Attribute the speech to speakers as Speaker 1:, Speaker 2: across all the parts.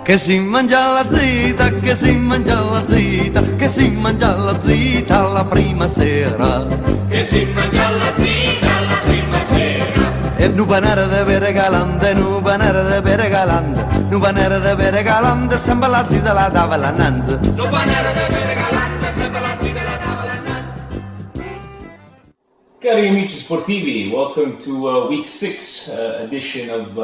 Speaker 1: che si mangia la zita, che si mangia la zita, che si mangia la zita la prima sera.
Speaker 2: Che si mangia la zita la prima sera.
Speaker 1: E nu panare de bere galante, nu panare de bere galante, nu panare de bere galante, sempre la zita la tavola annanzi.
Speaker 2: Nu panare de bere galante, sempre la zita la tavola annanzi.
Speaker 3: Cari amici sportivi, welcome to week 6 edition of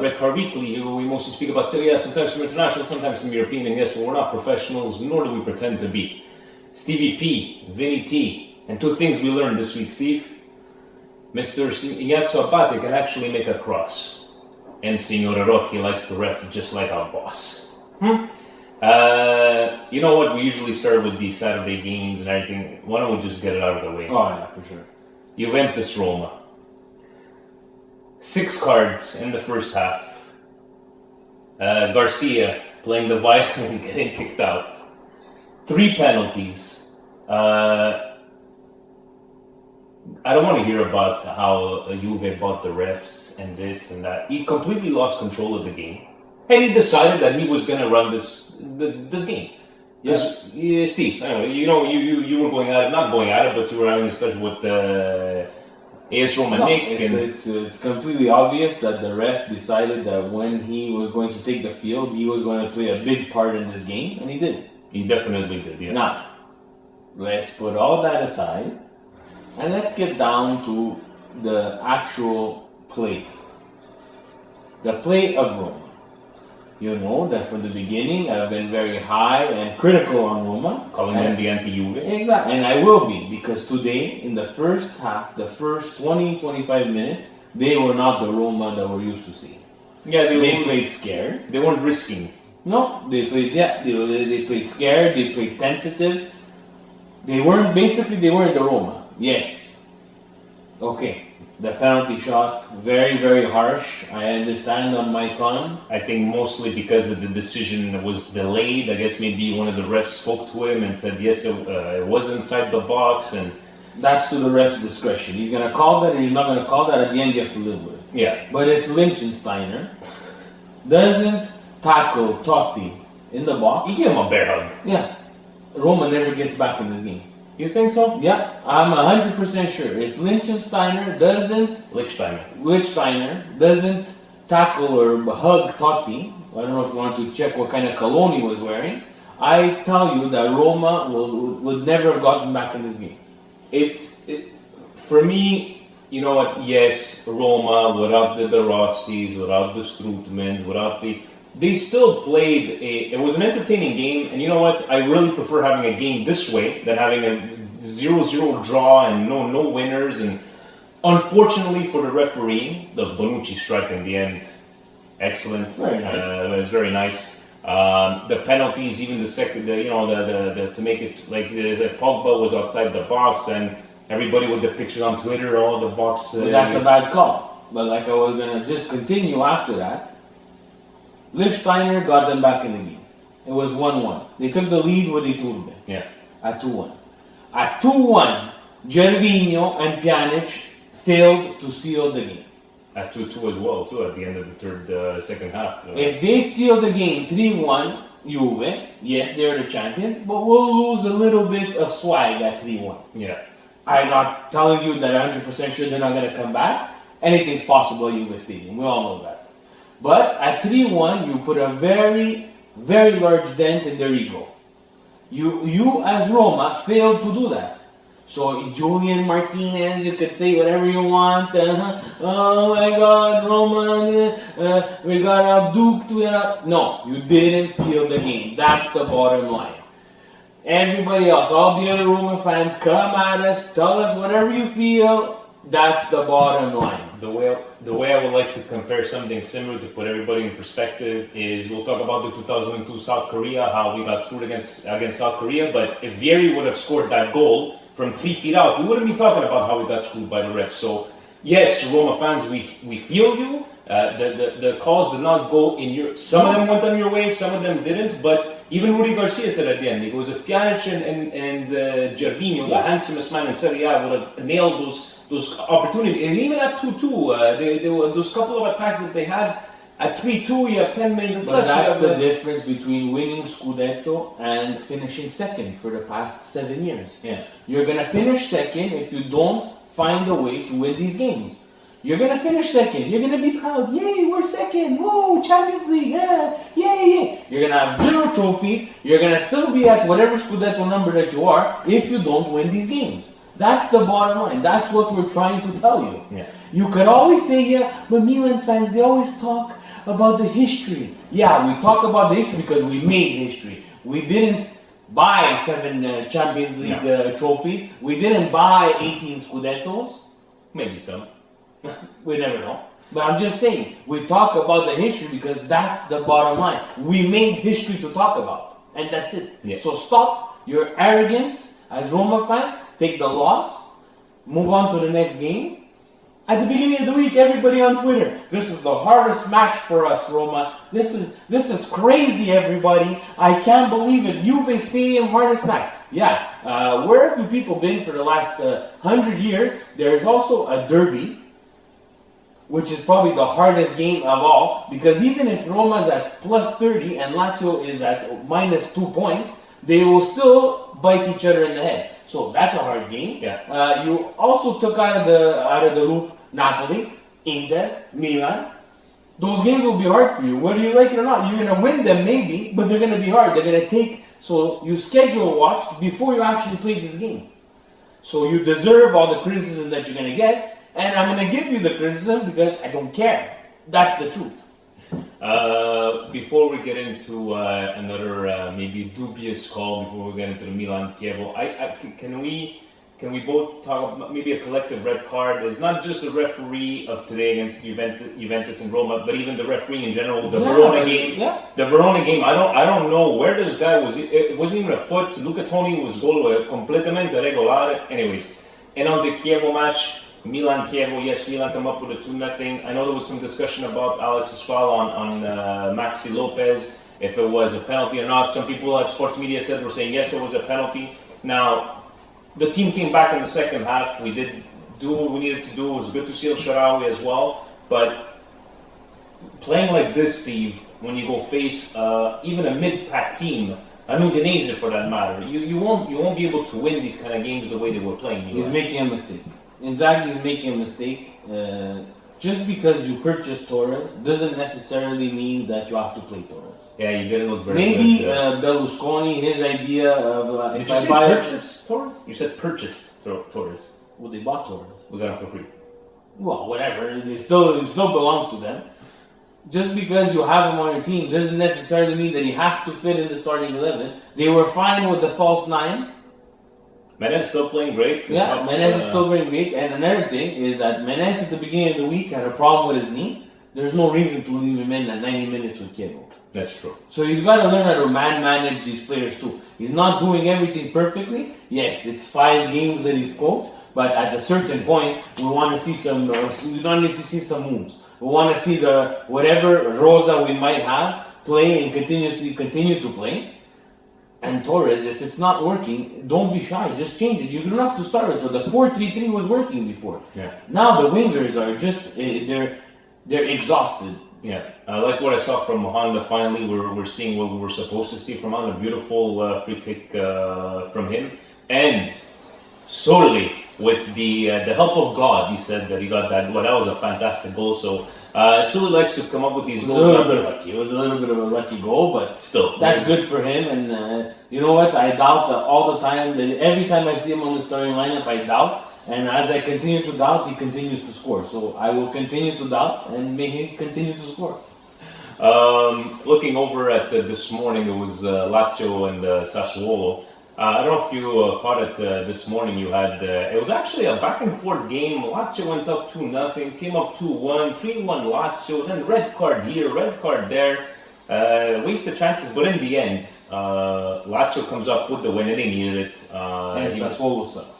Speaker 3: Red Car Weekly, where we mostly speak about SerieA, sometimes some international, sometimes some European, and yes, we're not professionals, nor do we pretend to be. Stevie P, Vinny T, and two things we learned this week, Steve. Mr. Ignazio Abate can actually make a cross, and Mr.Rocchi likes to ref just like our boss. You know what, we usually start with the Saturday games and everything. Why don't we just get it out of the way?
Speaker 4: Oh yeah, for sure.
Speaker 3: Juventus Roma. 6 cards in the first half. Garcia playing the violin, getting kicked out. 3 penalties. I don't want to hear about how Juve bought the refs and this and that. He completely lost control of the game, and he decided that he was going to run this game. Yes, yeah, Steve. You know, you were going at it, not going at it, but you were having a discussion with S.S.C. Romanistas.
Speaker 4: It's completely obvious that the ref decided that when he was going to take the field, he was going to play a big part in this game, and he did.
Speaker 3: He definitely did. Yeah.
Speaker 4: Now, let's put all that aside, and let's get down to the actual play. The play of Roma. You know that from the beginning I've been very high and critical on Roma.
Speaker 3: Calling him the anti-Juve.
Speaker 4: Exactly, and I will be, because today, in the first half, the first 20-25 minutes, they were not the Roma that we're used to seeing.
Speaker 3: Yeah,
Speaker 4: they played scared.
Speaker 3: They weren't risking.
Speaker 4: No, they played they played scared, they played tentative. They weren't the Roma. Yes. Okay. The penalty shot, very, very harsh. I understand on my con.
Speaker 3: I think mostly because of the decision was delayed. I guess maybe one of the refs spoke to him and said, yes, it was inside the box. And
Speaker 4: that's to the ref's discretion. He's going to call that or he's not going to call that. At the end, you have to live with it.
Speaker 3: Yeah.
Speaker 4: But if Liechtensteiner doesn't tackle Totti in the box...
Speaker 3: You give him a bear hug.
Speaker 4: Yeah. Roma never gets back in this game.
Speaker 3: You think so?
Speaker 4: Yeah, I'm 100% sure. If Liechtensteiner doesn't tackle or hug Totti, I don't know if you want to check what kind of cologne he was wearing, I tell you that Roma would never have gotten back in this game.
Speaker 3: For me, you know what, yes, Roma, without the Rossis, without the Strootmans, they still played it was an entertaining game, and you know what, I really prefer having a game this way than having a 0-0 draw and no winners. And unfortunately for the referee, the Bonucci strike in the end, excellent.
Speaker 4: Very nice.
Speaker 3: It was very nice. The penalties, even the second, the to make it like the Pogba was outside the box, and everybody with the pictures on Twitter, all the box.
Speaker 4: But that's a bad call. But like I was gonna just continue after that. Liechtensteiner got them back in the game. It was 1-1. They took the lead with Iturbe.
Speaker 3: Yeah.
Speaker 4: At 2-1. At 2-1, Gervinho and Pjanic failed to seal the game.
Speaker 3: At 2-2 as well, too, at the end of the second half.
Speaker 4: If they seal the game 3-1, Juve, yes, they're the champions, but we'll lose a little bit of swag at 3-1.
Speaker 3: Yeah.
Speaker 4: I'm not telling you that I'm 100% sure they're not going to come back. Anything's possible at Juve Stadium. We all know that. But at 3-1, you put a very, very large dent in their ego. You as Roma failed to do that. So Julian Martinez, you could say whatever you want. Oh my God, Roma, we got outduked. No, you didn't seal the game. That's the bottom line. Everybody else, all the other Roma fans, come at us, tell us whatever you feel. That's the bottom line.
Speaker 3: The way I would like to compare something similar to put everybody in perspective is we'll talk about the 2002 South Korea, how we got screwed against South Korea, but if Vieri would have scored that goal from 3 feet out, we wouldn't be talking about how we got screwed by the refs. So yes, Roma fans, we feel you. The calls did not go in your... Some of them went on your way, some of them didn't, but even Rudy Garcia said at the end, he goes, if Pjanic and Gervinho, the handsomest man in SerieA, would have nailed those opportunities, and even at 2-2, there were those couple of attacks that they had, At 3-2, you have 10 minutes
Speaker 4: But
Speaker 3: left.
Speaker 4: that's the difference between winning Scudetto and finishing second for the past 7 years.
Speaker 3: Yeah.
Speaker 4: You're gonna finish second if you don't find a way to win these games. You're gonna finish second. You're gonna be proud. Yay, we're second. Whoa, Champions League. Yeah, yay. You're gonna have 0 trophies. You're gonna still be at whatever Scudetto number that you are if you don't win these games. That's the bottom line. That's what we're trying to tell you.
Speaker 3: Yeah.
Speaker 4: You could always say, yeah, but Milan fans, they always talk about the history. Yeah, we talk about the history because we made history. We didn't buy 7 Champions League trophies. We didn't buy 18 Scudettos.
Speaker 3: Maybe some.
Speaker 4: We never know. But I'm just saying, we talk about the history because that's the bottom line. We made history to talk about. And that's it.
Speaker 3: Yeah.
Speaker 4: So stop your arrogance as Roma fans. Take the loss. Move on to the next game. At the beginning of the week, everybody on Twitter, this is the hardest match for us, Roma. This is crazy, everybody. I can't believe it. Juve Stadium hardest match. Yeah, where have you people been for the last 100 years? There's also a derby, which is probably the hardest game of all, because even if Roma's at plus 30 and Lazio is at minus 2 points, they will still bite each other in the head. So that's a hard game.
Speaker 3: Yeah.
Speaker 4: You also took out of the loop Napoli, Inter, Milan. Those games will be hard for you, whether you like it or not. You're going to win them maybe, but they're going to be hard. They're going to take, so you schedule watch before you actually play this game. So you deserve all the criticism that you're going to get, and I'm going to give you the criticism because I don't care. That's the truth.
Speaker 3: Before we get into another maybe dubious call, before we get into the Milan Chievo, can we both talk about maybe a collective red card? It's not just the referee of today against Juventus and Roma, but even the referee in general. The Verona game.
Speaker 4: Yeah.
Speaker 3: The Verona game. I don't know where this guy was. It wasn't even a foot. Luca Toni was goal completamente regolare. Anyways, and on the Chievo match, Milan Chievo. Yes, Milan come up with a 2-0. I know there was some discussion about Alex's foul on Maxi Lopez, if it was a penalty or not. Some people at sports media were saying yes, it was a penalty. Now, the team came back in the second half. We did do what we needed to do. It was good to see El Shaarawy as well. But playing like this, Steve, when you go face even a mid-pack team, an Udinese for that matter, you won't be able to win these kind of games the way they were playing.
Speaker 4: He's making a mistake. Inzaghi's making a mistake. Just because you purchase Torres doesn't necessarily mean that you have to play Torres.
Speaker 3: Yeah, you didn't look very
Speaker 4: Maybe
Speaker 3: good.
Speaker 4: Berlusconi, his idea of
Speaker 3: Did
Speaker 4: if
Speaker 3: you
Speaker 4: I
Speaker 3: say
Speaker 4: buy
Speaker 3: purchase Torres? You said purchased Torres.
Speaker 4: well, they bought Torres.
Speaker 3: We got him for free.
Speaker 4: Well, whatever. It still belongs to them. Just because you have him on your team doesn't necessarily mean that he has to fit in the starting 11. They were fine with the false 9.
Speaker 3: Menez still playing great.
Speaker 4: Yeah, Menez is still playing great. And another thing is that Menez at the beginning of the week had a problem with his knee. There's no reason to leave him in at 90 minutes with Chievo.
Speaker 3: That's true.
Speaker 4: So he's got to learn how to manage these players too. He's not doing everything perfectly. Yes, it's 5 games that he's coached, but at a certain point, we want to see some. We don't need to see some moves. We want to see the whatever Rosa we might have play and continue to play. And Torres, if it's not working, don't be shy. Just change it. You don't have to start it. The 4-3-3 was working before.
Speaker 3: Yeah.
Speaker 4: Now the wingers are just they're exhausted.
Speaker 3: Yeah, I like what I saw from Honda. Finally, we're seeing what we were supposed to see from Honda. Beautiful free kick from him, and solely with the help of God, he said that he got that. Well, that was a fantastic goal. So Sully likes to come up with these goals.
Speaker 4: It was a little bit of a lucky goal, but
Speaker 3: Still,
Speaker 4: that's good for him. And you know what? I doubt all the time. That every time I see him on the starting lineup, I doubt. And as I continue to doubt, he continues to score. So I will continue to doubt, and may he continue to score.
Speaker 3: Looking over at this morning, it was Lazio and Sassuolo. I don't know if you caught it this morning. You had it was actually a back and forth game. Lazio went up 2-0, came up 2-1, 3-1 Lazio. Then red card here, red card there. Wasted chances, but in the end, Lazio comes up with the win, and they needed it.
Speaker 4: And Sassuolo sucks.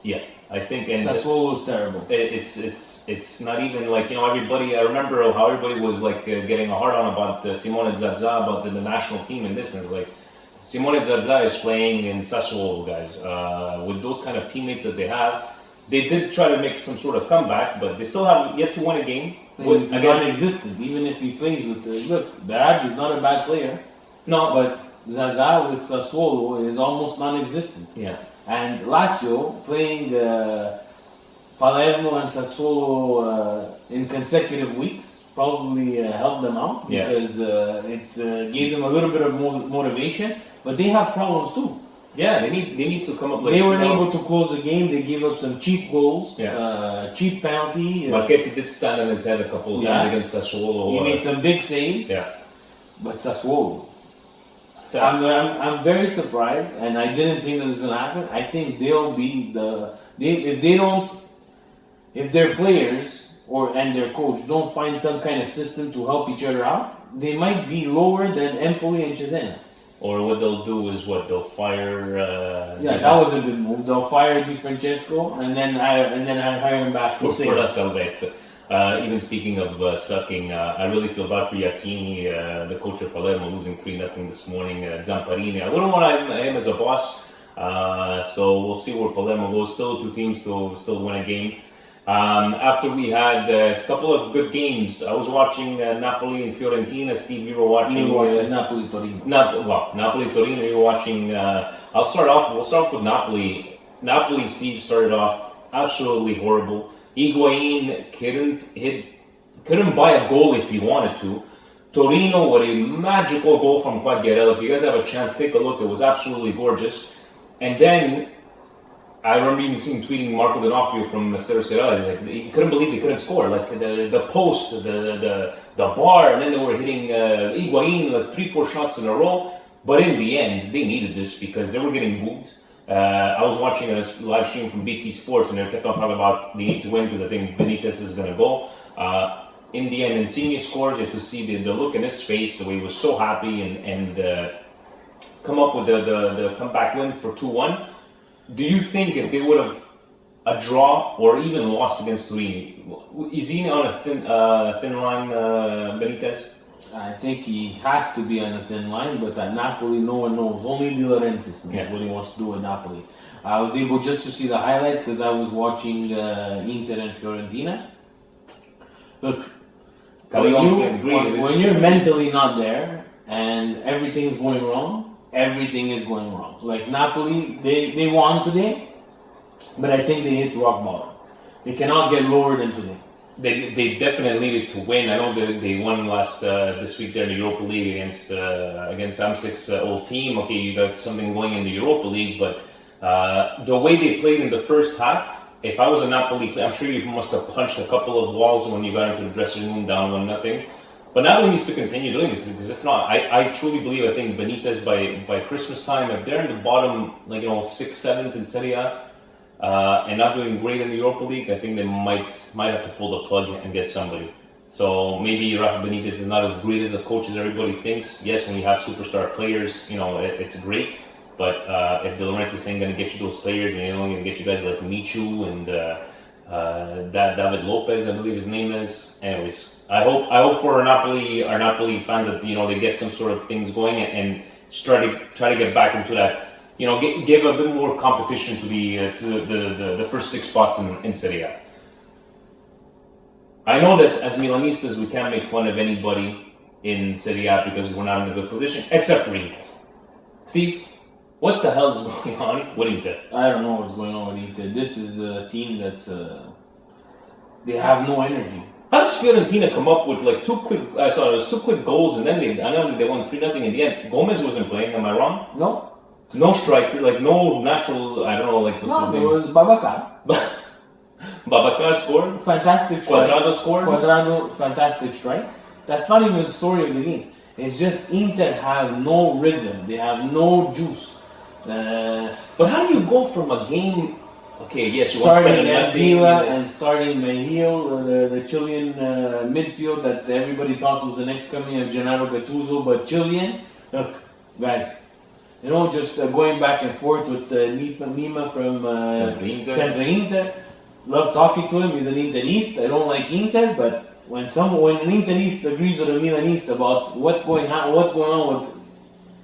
Speaker 3: Yeah, I think. And
Speaker 4: Sassuolo is terrible.
Speaker 3: It's not even like, everybody. I remember how everybody was like getting a hard on about Simone Zaza, about the national team and this, and it's like Simone Zaza is playing in Sassuolo, guys. With those kind of teammates that they have, they did try to make some sort of comeback, but they still have yet to win a game.
Speaker 4: He's non-existent. Even if he plays with look, Berardi is not a bad player.
Speaker 3: No,
Speaker 4: But Zaza with Sassuolo is almost non-existent.
Speaker 3: yeah.
Speaker 4: And Lazio playing Palermo and Sassuolo in consecutive weeks probably helped them out
Speaker 3: Yeah.
Speaker 4: because it gave them a little bit of motivation. But they have problems too.
Speaker 3: Yeah, they need to come up. Like,
Speaker 4: They weren't able to close the game. They gave up some cheap goals, cheap penalty.
Speaker 3: Marchetti did stand on his head a couple of times against Sassuolo.
Speaker 4: He made some big saves.
Speaker 3: Yeah.
Speaker 4: But Sassuolo.
Speaker 3: So,
Speaker 4: I'm very surprised, and I didn't think that was gonna happen. I think they'll be if their players and their coach don't find some kind of system to help each other out, they might be lower than Empoli and Cesena.
Speaker 3: or what they'll do is they'll fire.
Speaker 4: That was a good move. They'll fire Di Francesco and then I hire him back
Speaker 3: for
Speaker 4: for
Speaker 3: La Salvezza. Even speaking of sucking, I really feel bad for Iachini, the coach of Palermo, losing 3-0 this morning. Zamparini, I wouldn't want him as a boss, so we'll see where Palermo goes. Still two teams to still win a game. After we had a couple of good games, I was watching Napoli and Fiorentina. Steve, you were watching
Speaker 4: Napoli-Torino.
Speaker 3: Napoli-Torino. You were watching. We'll start off with Napoli. Napoli, Steve, started off absolutely horrible. Higuain couldn't buy a goal if he wanted to. Torino with a magical goal from Quagliarella. If you guys have a chance, take a look. It was absolutely gorgeous. And then I remember even seeing tweeting Marco D'Onofrio from SerieA. Like, he couldn't believe they couldn't score. Like the post, the bar, and then they were hitting Higuain like 3-4 shots in a row. But in the end, they needed this because they were getting booed. I was watching a live stream from BT Sports, and they kept on talking about they need to win because I think Benitez is going to go. In the end, Insigne scores. You had to see the look in his face, the way he was so happy, and come up with the comeback win for 2-1. Do you think if they would have a draw or even lost against Torino, is he on a thin line, Benitez?
Speaker 4: I think he has to be on a thin line, but at Napoli, no one knows. Only De Laurentiis knows what he wants to do at Napoli. I was able just to see the highlights because I was watching Inter and Fiorentina. Look, when you're mentally not there and everything's going wrong, everything is going wrong. Like Napoli, they won today, but I think they hit rock bottom. They cannot get lower than today.
Speaker 3: They definitely needed to win. I know they won this week there in the Europa League against S.S.C's old team. Okay, you got something going in the Europa League, but the way they played in the first half, if I was a Napoli player, I'm sure you must have punched a couple of walls when you got into the dressing room down 1-0. But Napoli needs to continue doing it because if not, I truly believe I think Benitez by Christmas time, if they're in the bottom, 6th, 7th in Serie A, and not doing great in the Europa League, I think they might have to pull the plug and get somebody. So maybe Rafa Benitez is not as great as a coach as everybody thinks. Yes, when you have superstar players, it's great. But if De Laurentiis ain't going to get you those players, and he's only going to get you guys like Michu and David Lopez, I believe his name is. Anyways, I hope for our Napoli fans that they get some sort of things going and try to get back into that. Give a bit more competition to the first 6 spots in Serie A. I know that as Milanistas we can't make fun of anybody in Serie A because we're not in a good position, except for Inter. Steve, what the hell is going on with Inter?
Speaker 4: I don't know what's going on with Inter. This is a team that's they have no energy.
Speaker 3: How does Fiorentina come up with two quick goals and then I know that they won 3-0 in the end? Gomez wasn't playing, am I wrong?
Speaker 4: No.
Speaker 3: No striker, no natural, I don't know, what's his name?
Speaker 4: No, it was Babacar.
Speaker 3: Babacar scored?
Speaker 4: Fantastic strike.
Speaker 3: Quadrado scored?
Speaker 4: Quadrado, fantastic strike. That's not even the story of the game. It's just Inter have no rhythm. They have no juice.
Speaker 3: But how do you go from a game... Okay, yes, you
Speaker 4: starting Avila and starting Mejil, the Chilean midfield that everybody thought was the next coming of Gennaro Gattuso, but Chilean. Look, guys, just going back and forth with Nima from Centro Inter. Love talking to him. He's an Interista. I don't like Inter, but when an Interista agrees with a Milanista about what's going on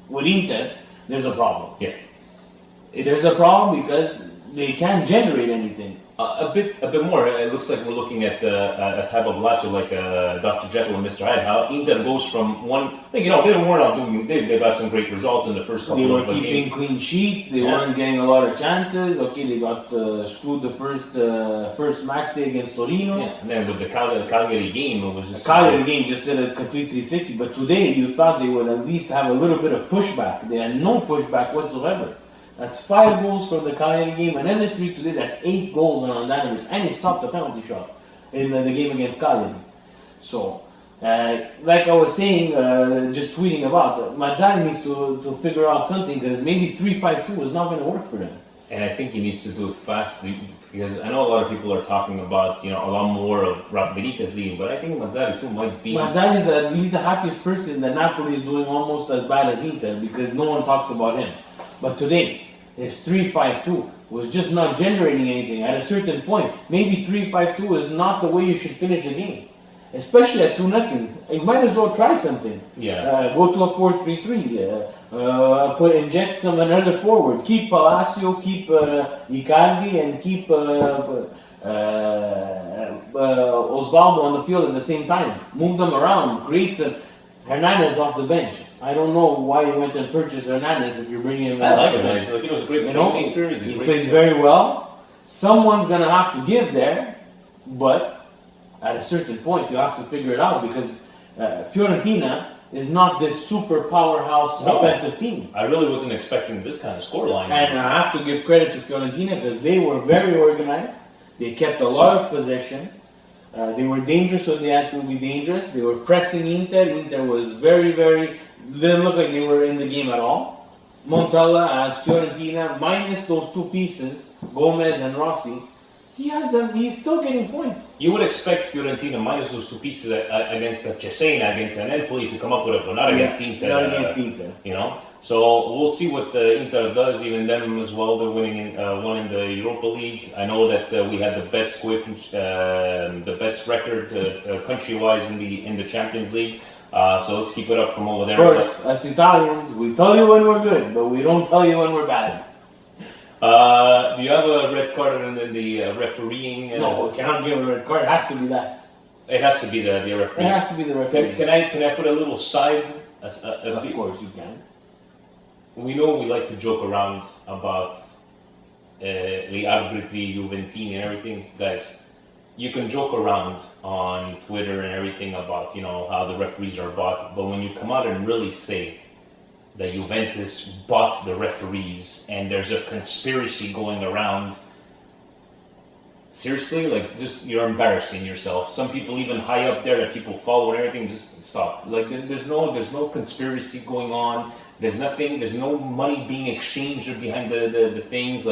Speaker 4: with Inter, there's a problem.
Speaker 3: Yeah,
Speaker 4: there's a problem because they can't generate anything.
Speaker 3: A bit more. It looks like we're looking at a type of Lazio like Dr. Jekyll and Mr. Hyde. How Inter goes from one, like, they weren't out doing. They got some great results in the first couple.
Speaker 4: They were
Speaker 3: of
Speaker 4: keeping
Speaker 3: games.
Speaker 4: clean sheets. They weren't getting a lot of chances. Okay, they got screwed the first match day against Torino.
Speaker 3: Yeah, and then with the Cagliari game, it was just
Speaker 4: The Cagliari game just did a complete 360. But today, you thought they would at least have a little bit of pushback. They had no pushback whatsoever. That's 5 goals from the Cagliari game, another 3 today. That's 8 goals on Andanovic, and he stopped the penalty shot in the game against Cagliari. So, like I was saying, just tweeting about, Mazzarri needs to figure out something, because maybe 3-5-2 is not going to work for them.
Speaker 3: And I think he needs to do it fast, because I know a lot of people are talking about, a lot more of Rafa Benitez leading, but I think Mazzarri too might be.
Speaker 4: Mazzarri he's the happiest person that Napoli is doing almost as bad as Inter, because no one talks about him. But today, his 3-5-2 was just not generating anything. At a certain point, maybe 3-5-2 is not the way you should finish the game. Especially at 2-0. You might as well try something.
Speaker 3: Yeah.
Speaker 4: Go to a 4-3-3. Inject another forward. Keep Palacio, keep Icardi, and keep Osvaldo on the field at the same time. Move them around. Create Hernandez off the bench. I don't know why you went and purchased Hernandez if you're bringing him.
Speaker 3: I like him. He was a great playmaker.
Speaker 4: He plays very well. Someone's gonna have to give there, but at a certain point you have to figure it out, because Fiorentina is not this super powerhouse offensive team.
Speaker 3: I really wasn't expecting this kind of scoreline.
Speaker 4: And I have to give credit to Fiorentina, because they were very organized. They kept a lot of possession. They were dangerous when they had to be dangerous. They were pressing Inter. Inter was didn't look like they were in the game at all. Montella as Fiorentina, minus those 2 pieces, Gomez and Rossi, he's still getting points.
Speaker 3: You would expect Fiorentina minus those 2 pieces against the Cesena, against an Empoli to come up with it, but not against Inter.
Speaker 4: Not against Inter.
Speaker 3: So we'll see what Inter does. Even them as well. They're winning one in the Europa League. I know that we had the best the best record country-wise in the Champions League. So let's keep it up from over there.
Speaker 4: Of course, as Italians, we tell you when we're good, but we don't tell you when we're bad.
Speaker 3: Do you have a red card in the refereeing?
Speaker 4: No, we cannot give a red card. It has to be that.
Speaker 3: It has to be the referee.
Speaker 4: It has to be the referee.
Speaker 3: Can I put a little side?
Speaker 4: Of course you can.
Speaker 3: We know we like to joke around about the arbitri Juventini and everything, guys. You can joke around on Twitter and everything about how the referees are bought, but when you come out and really say that Juventus bought the referees and there's a conspiracy going around, seriously, just you're embarrassing yourself. Some people even high up there that people follow and everything, just stop. There's no conspiracy going on. There's nothing. There's no money being exchanged behind the things.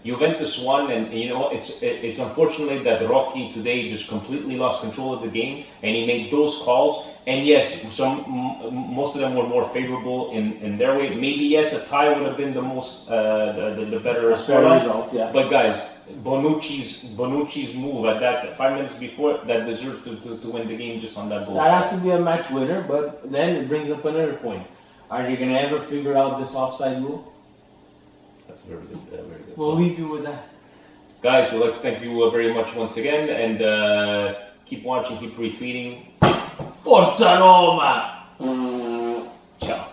Speaker 3: Juventus won, and it's unfortunate that Rocchi today just completely lost control of the game, and he made those calls. And yes, most of them were more favorable in their way. Maybe yes, a tie would have been the most the better
Speaker 4: result. Yeah.
Speaker 3: But guys, Bonucci's move at that 5 minutes before that deserved to win the game just on that goal.
Speaker 4: That has to be a match winner. But then it brings up another point: are they gonna ever figure out this offside rule?
Speaker 3: That's very good. Very good.
Speaker 4: We'll leave you with that.
Speaker 3: Guys, I'd like to thank you very much once again, and keep watching, keep retweeting.
Speaker 4: Forza Roma!
Speaker 3: Ciao.